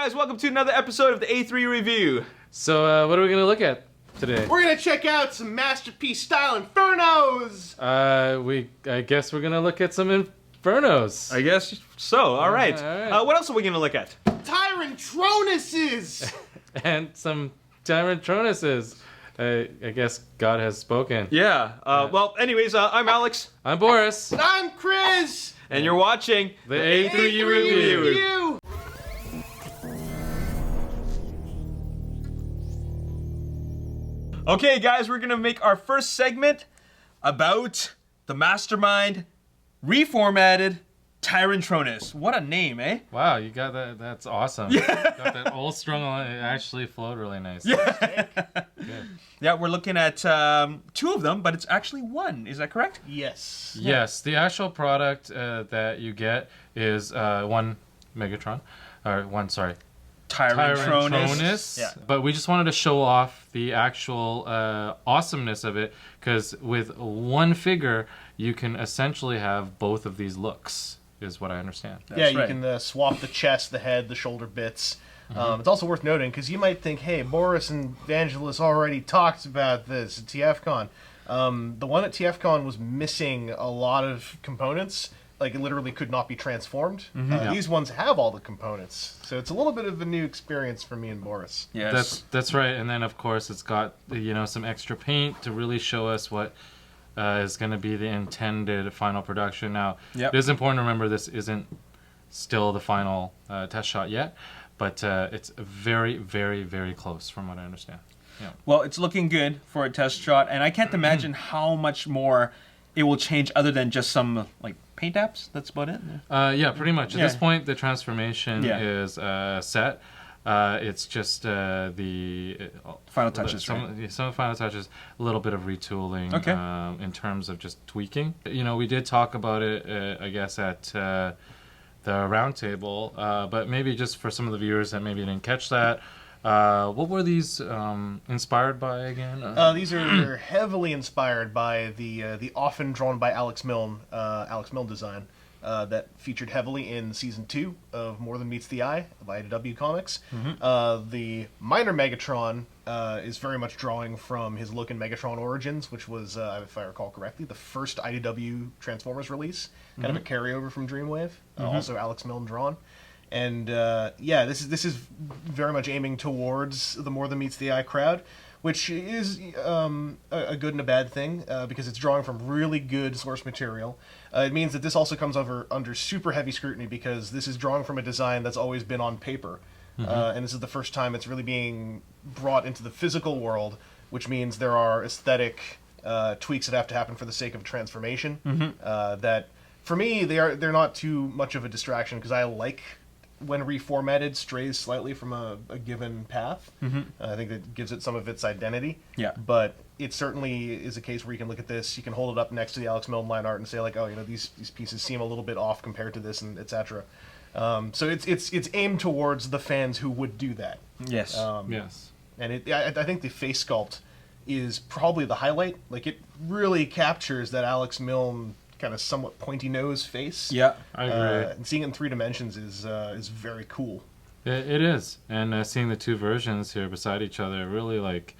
guys, welcome to another episode of the A3U Review. So, what are we going to look at today? We're going to check out some masterpiece-style Infernos! I guess we're going to look at some Infernos. I guess so, alright. What else are we going to look at? Tyrantronuses! And some Tyrantronuses. I guess God has spoken. Yeah, well, anyways, I'm Alex. I'm Boris. And I'm Chris! And you're watching The A3U Review. Okay, guys, we're gonna make our first segment about the Mastermind Reformatted Tyrantron. What a name, eh? Wow, you got that. That's awesome. Yeah. Got that all strung on. It actually flowed really nice. Yeah. Good. Yeah, we're looking at two of them, but it's actually one. Is that correct? Yes. Yes, the actual product that you get is one Megatron, or one, sorry, Tyrantronus. Yeah. But we just wanted to show off the actual awesomeness of it, because with one figure, you can essentially have both of these looks, is what I understand. Yeah, you can swap the chest, the head, the shoulder bits. It's also worth noting, because you might think, hey, Boris and Vangelis already talked about this at TFCon. The one at TFCon was missing a lot of components. Like, it literally could not be transformed. These ones have all the components. So it's a little bit of a new experience for me and Boris. Yes. That's right. And then, of course, it's got, some extra paint to really show us what is going to be the intended final production. Now, It is important to remember this isn't still the final test shot yet, but it's very, very, very close from what I understand. Yeah. Well, it's looking good for a test shot, and I can't imagine how much more it will change other than just some, like, paint apps. That's about it? Yeah, pretty much. At this point, the transformation is set. It's just the final touches, some of the final touches, a little bit of retooling in terms of just tweaking. We did talk about it, I guess, at the roundtable, but maybe just for some of the viewers that maybe didn't catch that, what were these inspired by again? These are heavily inspired by the often drawn by Alex Milne design that featured heavily in Season 2 of More Than Meets the Eye of IDW Comics. The minor Megatron is very much drawing from his look in Megatron Origins, which was, if I recall correctly, the first IDW Transformers release, kind of a carryover from Dreamwave, also Alex Milne drawn. And this is very much aiming towards the More Than Meets the Eye crowd, which is a good and a bad thing, because it's drawing from really good source material. It means that this also comes under super heavy scrutiny, because this is drawing from a design that's always been on paper. And this is the first time it's really being brought into the physical world, which means there are aesthetic tweaks that have to happen for the sake of transformation. That, for me, they're not too much of a distraction, because I like when reformatted strays slightly from a given path. I think that gives it some of its identity. Yeah. But it certainly is a case where you can look at this, you can hold it up next to the Alex Milne line art and say, like, oh, these pieces seem a little bit off compared to this, and etc. So it's aimed towards the fans who would do that. Yes. Yes. And I think the face sculpt is probably the highlight. Like, it really captures that Alex Milne kind of somewhat pointy nose face. Yeah, I agree. And seeing it in 3 dimensions is very cool. It is, and seeing the two versions here beside each other, really, like,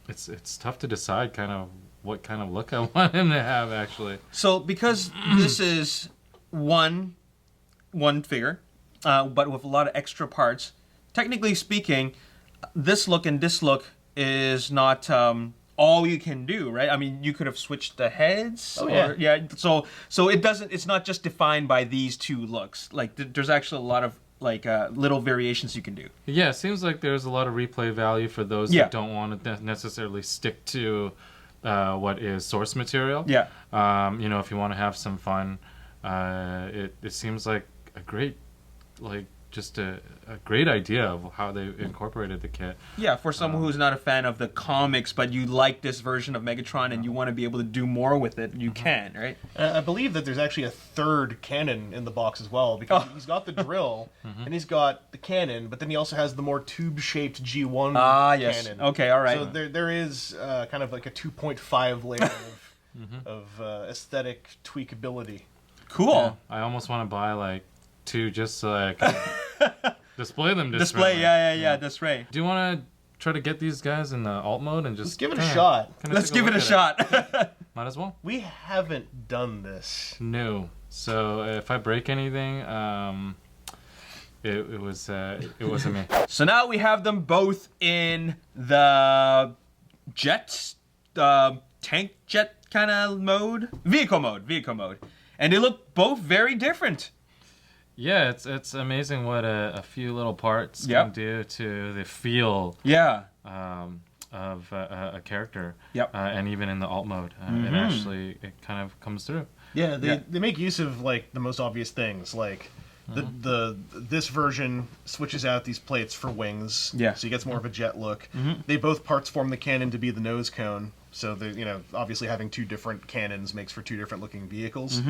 it's tough to decide kind of what kind of look I want him to have, actually. So because this is one figure, but with a lot of extra parts, technically speaking, this look and this look is not all you can do, right? I mean, you could have switched the heads. Oh, yeah. So it's not just defined by these two looks. Like, there's actually a lot of, like, little variations you can do. Yeah, it seems like there's a lot of replay value for those that don't want to necessarily stick to what is source material. Yeah. If you want to have some fun, it seems like a great, like, just a great idea of how they incorporated the kit. Yeah, for someone who's not a fan of the comics, but you like this version of Megatron and you want to be able to do more with it, you can, right? I believe that there's actually a third cannon in the box as well, because he's got the drill and he's got the cannon, but then he also has the more tube-shaped G1 cannon. Okay, all right. So there is kind of like a 2.5 layer of aesthetic tweakability. Cool. Yeah, I almost want to buy, like, 2 just so I can display them. Display, yeah, that's right. Do you want to try to get these guys in the alt mode and just Let's give it a shot. Let's give it a shot. Might as well. We haven't done this. No. So if I break anything, it wasn't me. So now we have them both in the jet, tank jet kind of mode, vehicle mode, and they look both very different. Yeah, it's amazing what a few little parts can do to the feel. Yeah. Of a character. Yep. And even in the alt mode, it kind of comes through. Yeah, they make use of like the most obvious things, like this version switches out these plates for wings. Yeah. So you get more of a jet look. They both parts form the cannon to be the nose cone. So they obviously having two different cannons makes for two different looking vehicles.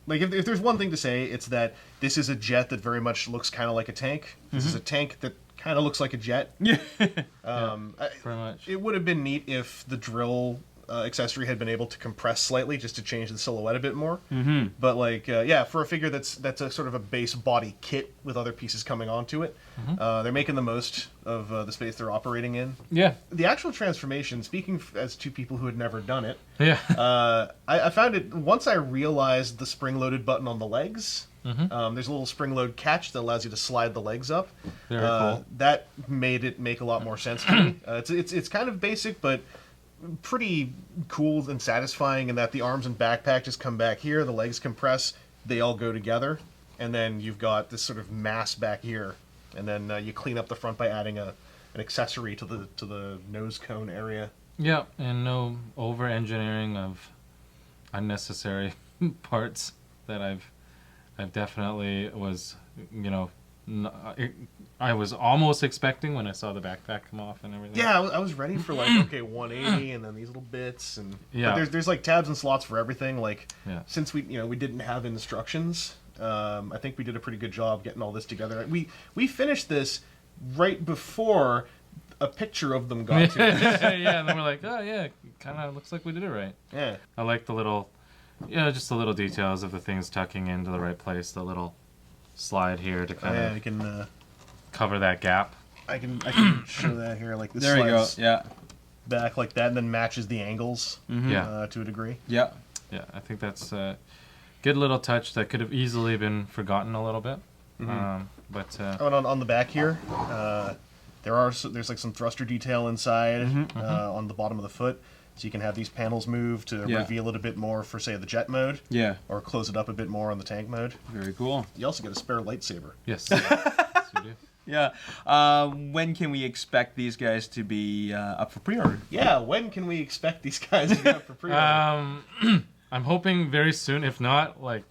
Like if there's one thing to say, it's that this is a jet that very much looks kind of like a tank. This is a tank that kind of looks like a jet. Yeah. Pretty much. It would have been neat if the drill accessory had been able to compress slightly just to change the silhouette a bit more. But like, for a figure that's a sort of a base body kit with other pieces coming onto it, they're making the most of the space they're operating in. Yeah. The actual transformation, speaking as two people who had never done it, I found it, once I realized the spring-loaded button on the legs, there's a little spring-load catch that allows you to slide the legs up. Very cool. That made it make a lot more sense to me. It's kind of basic, but pretty cool and satisfying in that the arms and backpack just come back here, the legs compress, they all go together, and then you've got this sort of mass back here, and then you clean up the front by adding an accessory to the nose cone area. Yeah, and no over-engineering of unnecessary parts that I've definitely was, I was almost expecting when I saw the backpack come off and everything. Yeah, I was ready for like, okay, 180 and then these little bits and but there's like tabs and slots for everything. Like since we didn't have instructions, I think we did a pretty good job getting all this together. We finished this right before a picture of them got to us. Yeah, and then we're like, oh yeah, kind of looks like we did it right. Yeah. I like the little, just the little details of the things tucking into the right place. The little slide here to kind of I can cover that gap. I can show that here. Like this. There you go. slides Yeah. back like that, and then matches the angles. To a degree. Yeah. Yeah, I think that's a good little touch that could have easily been forgotten a little bit. But on the back here, there's like some thruster detail inside on the bottom of the foot, so you can have these panels move to reveal it a bit more for, say, the jet mode. Yeah. Or close it up a bit more on the tank mode. Very cool. You also get a spare lightsaber. yes, yes, we do. Yeah. When can we expect these guys to be up for pre-order? Yeah. When can we expect these guys to be up for pre-order? I'm hoping very soon. If not, like,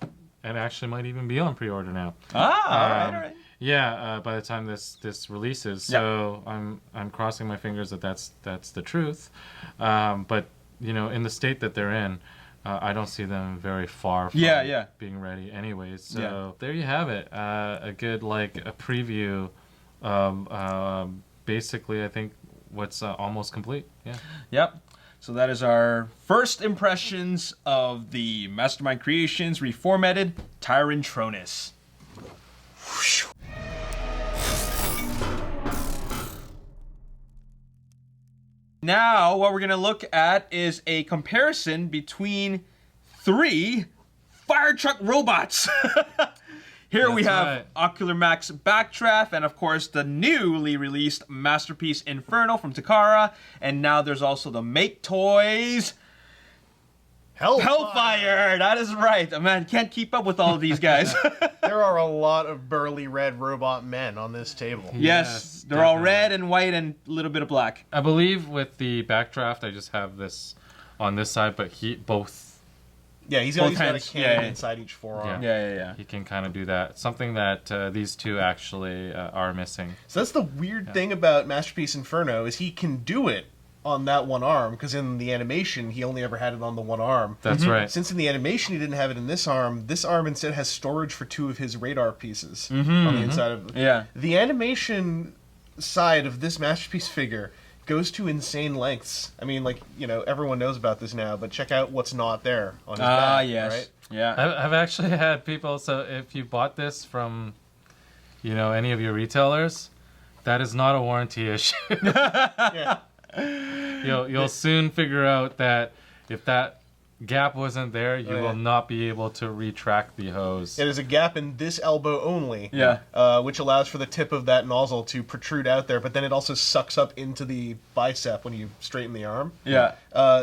it actually might even be on pre-order now. All right. Yeah, by the time this releases, so I'm crossing my fingers that's the truth. But in the state that they're in, I don't see them very far from being ready, anyways. So there you have it, a good a preview of basically I think what's almost complete. Yeah. Yep. So that is our first impressions of the Mastermind Creations Reformatted Tyrantron. Now, what we're going to look at is a comparison between 3 fire truck robots. Here we have Ocular Max Backdraft, and of course the newly released masterpiece Inferno from Takara, and now there's also the MakeToys Hellfire. That is right. Man, can't keep up with all of these guys. There are a lot of burly red robot men on this table. Yes, they're all red and white and a little bit of black. I believe with the Backdraft, I just have this on this side, but both. Yeah, he's got a cannon inside each forearm. Yeah. He can kind of do that. Something that these two actually are missing. So that's the weird thing about Masterpiece Inferno is he can do it on that one arm, because in the animation he only ever had it on the one arm. That's right. Since in the animation he didn't have it in this arm instead has storage for 2 of his radar pieces on the inside of it. Yeah. The animation side of this Masterpiece figure goes to insane lengths. I mean, everyone knows about this now, but check out what's not there on his back. Yes. Right? Yeah. I've actually had people, so if you bought this from, any of your retailers, that is not a warranty issue. Yeah. You'll soon figure out that if that gap wasn't there, you will not be able to retract the hose. There's a gap in this elbow only, which allows for the tip of that nozzle to protrude out there, but then it also sucks up into the bicep when you straighten the arm. Yeah.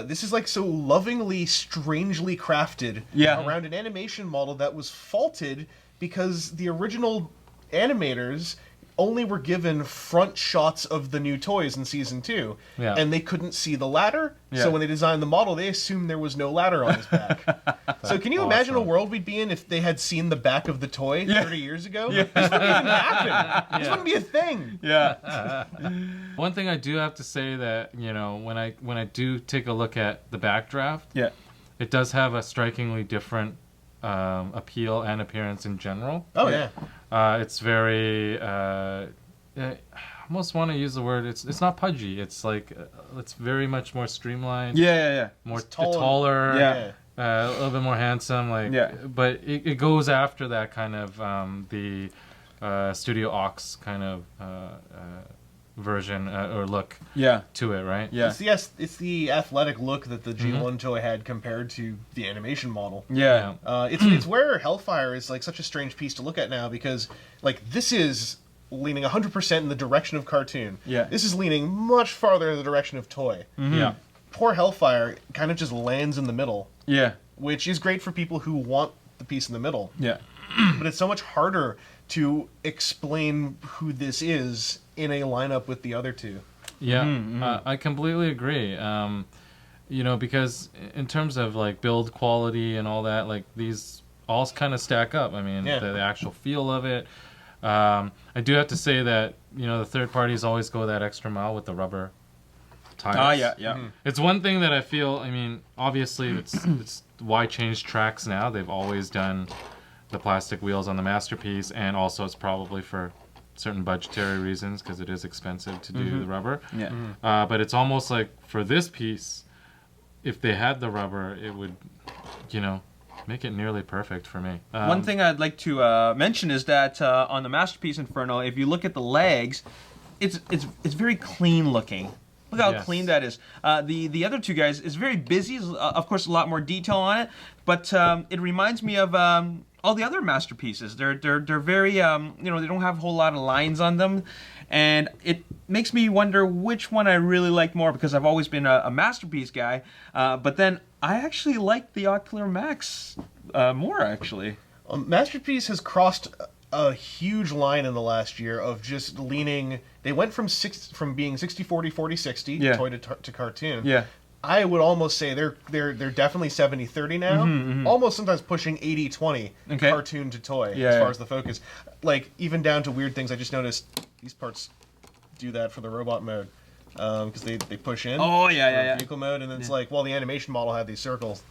This is like so lovingly, strangely crafted around an animation model that was faulted because the original animators only were given front shots of the new toys in season 2, and they couldn't see the ladder. So when they designed the model, they assumed there was no ladder on his back. So can you imagine a world we'd be in if they had seen the back of the toy 30 years ago? This wouldn't even happen. This wouldn't be a thing. Yeah. One thing I do have to say that when I do take a look at the Backdraft, it does have a strikingly different appeal and appearance in general. Oh yeah. It's very. I almost want to use the word. It's not pudgy. It's like it's very much more streamlined. Yeah. More taller. Yeah. A little bit more handsome. But it goes after that kind of the Studio Ox kind of version or look to it, right? Yeah. It's the athletic look that the G1 toy had compared to the animation model. Yeah. It's where Hellfire is like such a strange piece to look at now because like this is leaning 100% in the direction of cartoon. Yeah. This is leaning much farther in the direction of toy. Mm-hmm. Yeah. Poor Hellfire kind of just lands in the middle. Yeah. Which is great for people who want the piece in the middle. Yeah. But it's so much harder to explain who this is in a lineup with the other two. Yeah, I completely agree. Because in terms of like build quality and all that, like these all kind of stack up. I mean, the actual feel of it. I do have to say that the third parties always go that extra mile with the rubber tires. Yeah. It's one thing that I feel. I mean, obviously, it's why change tracks now. They've always done the plastic wheels on the Masterpiece, and also it's probably for certain budgetary reasons because it is expensive to do the rubber. Yeah. But it's almost like for this piece, if they had the rubber, it would, make it nearly perfect for me. One thing I'd like to mention is that on the Masterpiece Inferno, if you look at the legs, it's very clean looking. Look how clean that is. The other two guys is very busy. Of course, a lot more detail on it, but it reminds me of all the other Masterpieces. They're very they don't have a whole lot of lines on them, and it makes me wonder which one I really like more because I've always been a Masterpiece guy, but then I actually like the Ocular Max more actually. Masterpiece has crossed a huge line in the last year of just leaning. They went from being 60-40, 40-60 toy to cartoon. Yeah. I would almost say they're definitely 70-30 now. Almost sometimes pushing 80-20 cartoon to toy as far as the focus. Like even down to weird things. I just noticed these parts do that for the robot mode because they push in. Oh yeah. Vehicle mode, and then it's like, well, the animation model had these circles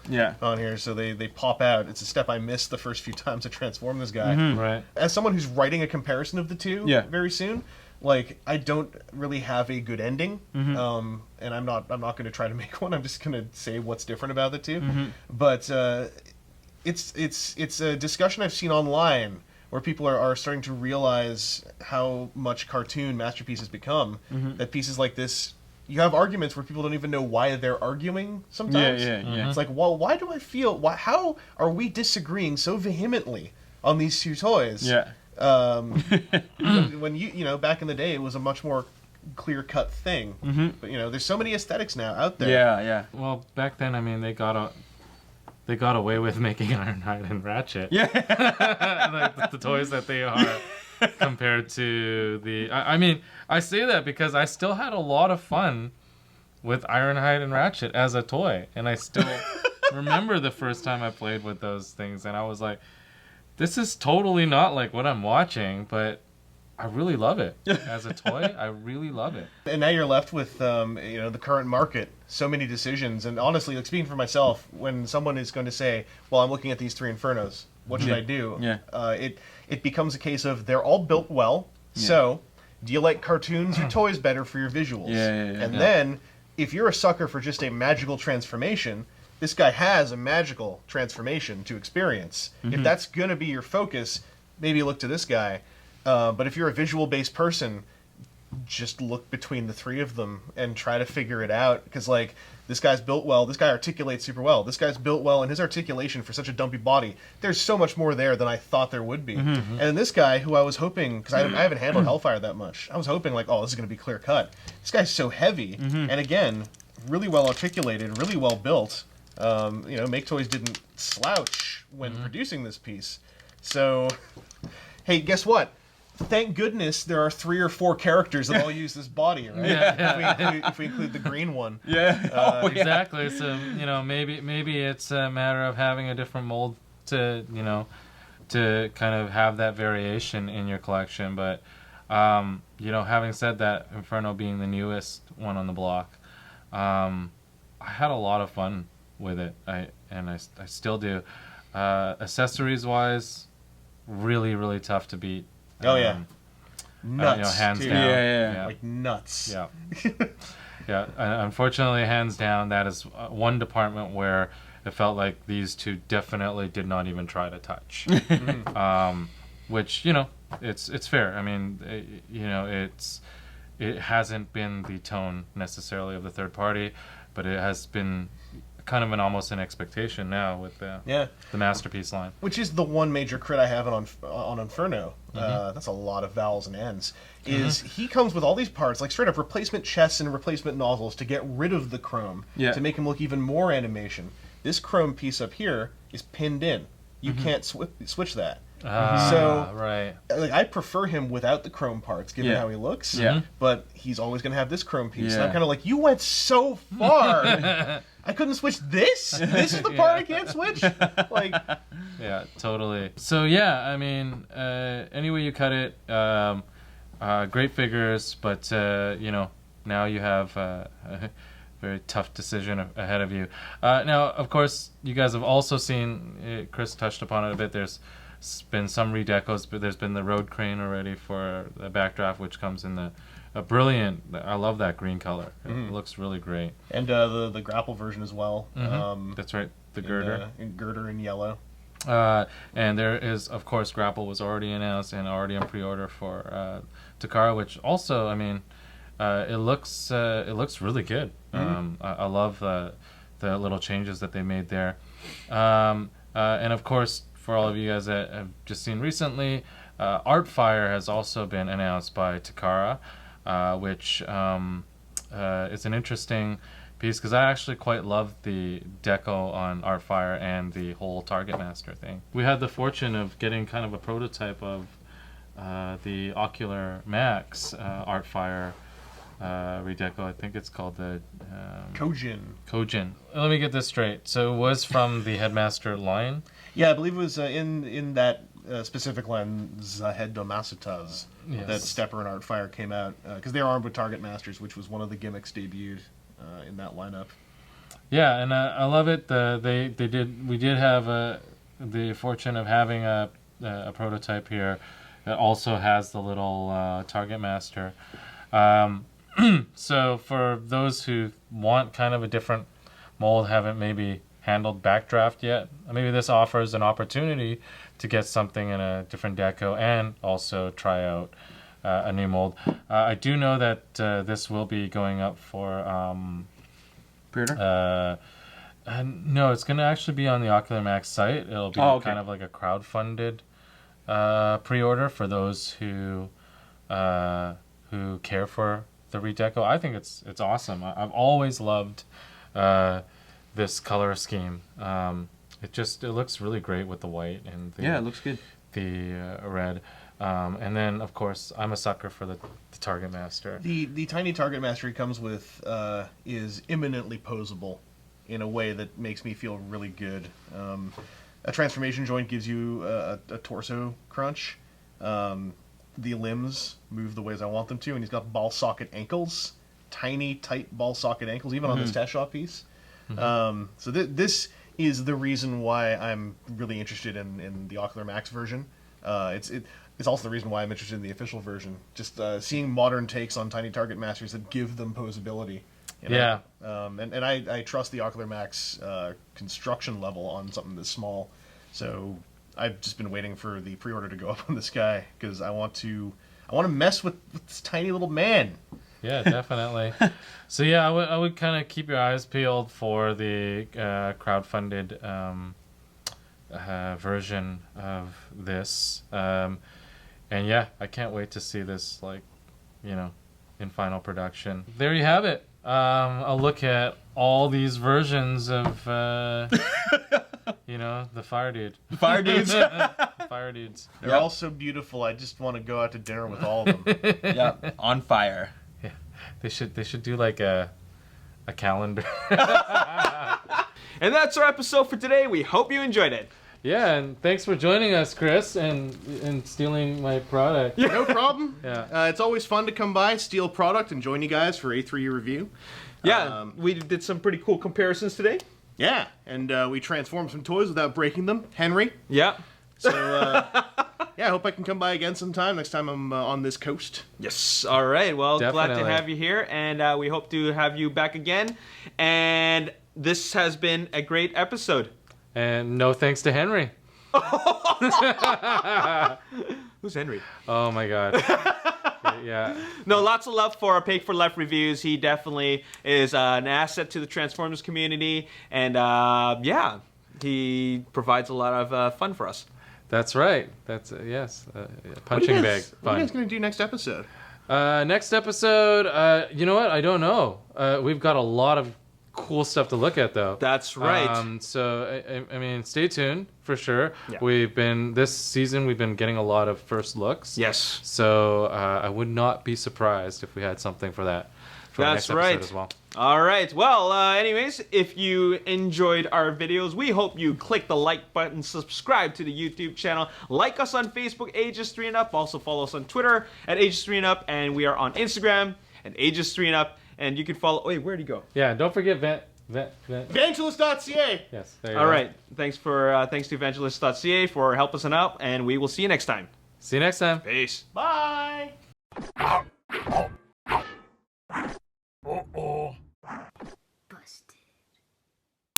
on here, so they pop out. It's a step I missed the first few times I transformed this guy. Right. As someone who's writing a comparison of the two very soon. Like, I don't really have a good ending, and I'm not going to try to make one. I'm just going to say what's different about the two. But it's a discussion I've seen online where people are starting to realize how much cartoon Masterpiece has become. That pieces like this, you have arguments where people don't even know why they're arguing sometimes. Yeah. It's like, well, why do I feel? How are we disagreeing so vehemently on these two toys? Yeah. When back in the day, it was a much more clear-cut thing. But there's so many aesthetics now out there. Yeah. Well, back then, I mean, they got away with making Ironhide and Ratchet. Yeah. Like the toys that they are compared to the. I mean, I say that because I still had a lot of fun with Ironhide and Ratchet as a toy, and I still remember the first time I played with those things, and I was like, this is totally not like what I'm watching, but I really love it as a toy. I really love it. And now you're left with the current market, so many decisions. And honestly, like speaking for myself, when someone is going to say, "Well, I'm looking at these three Infernos. What should I do?" It becomes a case of they're all built well. So, do you like cartoons or toys better for your visuals? And then, if you're a sucker for just a magical transformation, this guy has a magical transformation to experience. If that's going to be your focus, maybe look to this guy. But if you're a visual-based person, just look between the three of them and try to figure it out. Because, like, this guy's built well, this guy articulates super well, this guy's built well, and his articulation for such a dumpy body, there's so much more there than I thought there would be. And this guy, who I was hoping, because I haven't handled Hellfire that much, I was hoping, like, oh, this is going to be clear cut. This guy's so heavy, and again, really well articulated, really well built. MakeToys didn't slouch when producing this piece. So, hey, guess what? Thank goodness there are 3 or 4 characters that all use this body, right? Yeah. If we include the green one. Yeah. Exactly. So maybe it's a matter of having a different mold to kind of have that variation in your collection. But having said that, Inferno being the newest one on the block, I had a lot of fun with it. I still do. Accessories wise, really, really tough to beat. Oh yeah, nuts. Hands too. down. Yeah. Like nuts. Yeah. Yeah. Unfortunately, hands down, that is one department where it felt like these two definitely did not even try to touch. Which it's fair. I mean, it hasn't been the tone necessarily of the third party, but it has been kind of almost an expectation now with the Masterpiece line, which is the one major crit I have on Inferno. That's a lot of vowels and ends. Is he comes with all these parts, like straight up replacement chests and replacement nozzles to get rid of the chrome, to make him look even more animation. This chrome piece up here is pinned in. You can't switch that. Right. Like, I prefer him without the chrome parts, given how he looks. Yeah. But he's always going to have this chrome piece. And I'm kind of like, you went so far. I couldn't switch this? This is the part I can't switch? Like... Yeah, totally. So, yeah, I mean, any way you cut it, great figures, but, now you have a very tough decision ahead of you. Now, of course, you guys have also seen, Chris touched upon it a bit, there's been some redecos, but there's been the road crane already for the Backdraft, which comes in a brilliant, I love that green color. It looks really great. And the grapple version as well. That's right, the girder. In girder in yellow. And there is, of course, grapple was already announced and already on pre-order for Takara, which also, I mean, it looks really good. I love the little changes that they made there. And of course, for all of you guys that have just seen recently, Artfire has also been announced by Takara, which is an interesting piece because I actually quite love the deco on Artfire and the whole Target Master thing. We had the fortune of getting kind of a prototype of the Ocular Max Artfire redeco. I think it's called the Kojin. Let me get this straight. So it was from the Headmaster line? Yeah, I believe it was in that specific line, Zahed Domasutaz, that Stepper and Artfire came out, because they're armed with Target Masters, which was one of the gimmicks debuted in that lineup. Yeah, and I love it. We did have the fortune of having a prototype here that also has the little Target Master. So for those who want kind of a different mold, haven't maybe handled Backdraft yet, maybe this offers an opportunity to get something in a different deco and also try out a new mold. I do know that this will be going up for pre-order. No, it's going to actually be on the Ocular Max site. It'll be kind of like a crowdfunded pre-order for those who care for the redeco. I think it's awesome. I've always loved this color scheme. It looks really great with the white and it looks good. The red. And then, of course, I'm a sucker for the Target Master. The tiny Target Master he comes with is imminently posable in a way that makes me feel really good. A transformation joint gives you a torso crunch. The limbs move the ways I want them to, and he's got ball socket ankles. Tiny, tight ball socket ankles, even on this test shop piece. So this is the reason why I'm really interested in the Ocular Max version. It's also the reason why I'm interested in the official version. Just seeing modern takes on tiny Target Masters that give them posability. Yeah. And I trust the Ocular Max construction level on something this small. So I've just been waiting for the pre-order to go up on this guy because I want to mess with this tiny little man. Yeah, definitely. So yeah, I would kind of keep your eyes peeled for the crowdfunded version of this. And yeah, I can't wait to see this, like, you know, in final production. There you have it. I'll look at all these versions of, you know, the Fire Dude. Fire Dudes. Fire Dudes. They're all so beautiful. I just want to go out to dinner with all of them. Yeah, on fire. Yeah, they should do like a calendar. And that's our episode for today. We hope you enjoyed it. Yeah, and thanks for joining us, Chris, and stealing my product. Yeah. No problem. Yeah. It's always fun to come by, steal product, and join you guys for A3U review. Yeah, we did some pretty cool comparisons today. Yeah, and we transformed some toys without breaking them. Henry. Yeah. So, yeah, I hope I can come by again sometime next time I'm on this coast. Yes. All right. Well, Definitely. glad to have you here, and we hope to have you back again. And this has been a great episode. And no thanks to Henry. Who's Henry? Oh my God. Yeah. No, lots of love for Pay for Life Reviews. He definitely is an asset to the Transformers community, and yeah, he provides a lot of fun for us. That's right. That's yes. Punching bag fun. What are you guys gonna do next episode? Next episode, you know what? I don't know. We've got a lot of cool stuff to look at, though. That's right. So I mean, stay tuned for sure. Yeah. This season we've been getting a lot of first looks. Yes. So I would not be surprised if we had something for that. For That's the next right. episode as well. All right. Well, anyways, if you enjoyed our videos, we hope you click the like button, subscribe to the YouTube channel, like us on Facebook, Ages 3 and Up. Also follow us on Twitter at Ages 3 and Up, and we are on Instagram at Ages 3 and Up. And you can follow. Wait, where'd he go? Yeah. Don't forget Evangelist.ca. Yes. There you All go. right. Thanks to Evangelist.ca for helping us out, and we will see you next time. See you next time. Peace. Bye.